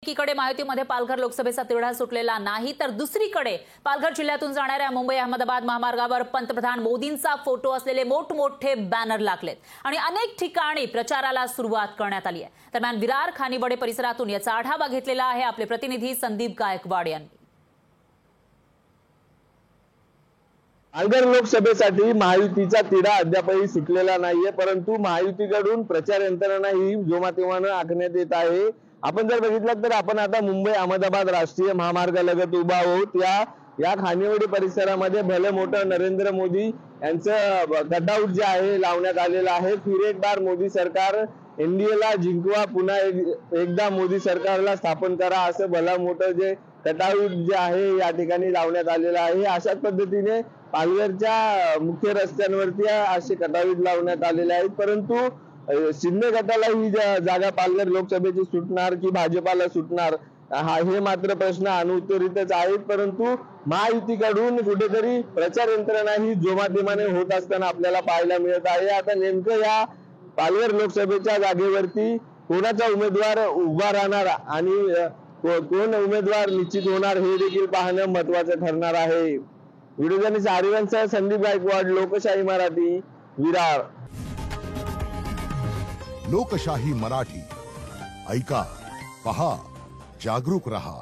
एकीकडे महायुतीमध्ये पालघर लोकसभेचा तिढा सुटलेला नाही, तर दुसरीकडे पालघर जिल्ह्यातून जाणाऱ्या मुंबई अहमदाबाद महामार्गावर पंतप्रधान मोदींचा फोटो असलेले मोठमोठे बॅनर लागलेत आणि अनेक ठिकाणी प्रचाराला सुरुवात करण्यात आली आहे। दरम्यान विरार खानिवडे परिसरातून याचा आढावा घेतलेला आहे आपले प्रतिनिधी संदीप गायकवाड यांनी। पालघर लोकसभेसाठी महायुतीचा तिढा अद्यापही सुटलेला नाहीये, परंतु महायुतीकडून प्रचार यंत्रणा ही जोमातोमाने आखण्यात येत आहे। आपण जर बघितलं तर आपण आता मुंबई अहमदाबाद राष्ट्रीय महामार्गालगत उभा आहोत। या खानिवडी परिसरामध्ये भले मोठं नरेंद्र मोदी यांचं कटआउट जे आहे लावण्यात आलेलं आहे। फिर एक बार मोदी सरकार, एनडीएला जिंकवा, पुन्हा एकदा मोदी सरकारला स्थापन करा, असं भलं मोठं जे कटआउट जे आहे या ठिकाणी लावण्यात आलेलं आहे। अशाच पद्धतीने पालघरच्या मुख्य रस्त्यांवरती असे कटआउट लावण्यात आलेले आहेत। परंतु शिंदे गटाला ही जागा पालघर लोकसभेची सुटणार की भाजपाला सुटणार, हे मात्र प्रश्न अनुत्तरितच आहेत। परंतु महायुतीकडून कुठेतरी प्रचार यंत्रणा ही जोमातेमाने होत असताना आपल्याला पाहायला मिळत आहे। आता नेमकं या पालघर लोकसभेच्या जागेवरती कोणाचा उमेदवार उभा राहणार आणि कोण उमेदवार निश्चित होणार हे देखील पाहणं महत्त्वाचं ठरणार आहे। व्हिडिओ जर्नलिस्ट आर्यनसह संदीप गायकवाड, लोकशाही मराठी, विरार। लोकशाही मराठी, ऐका, पहा, जागरूक रहा।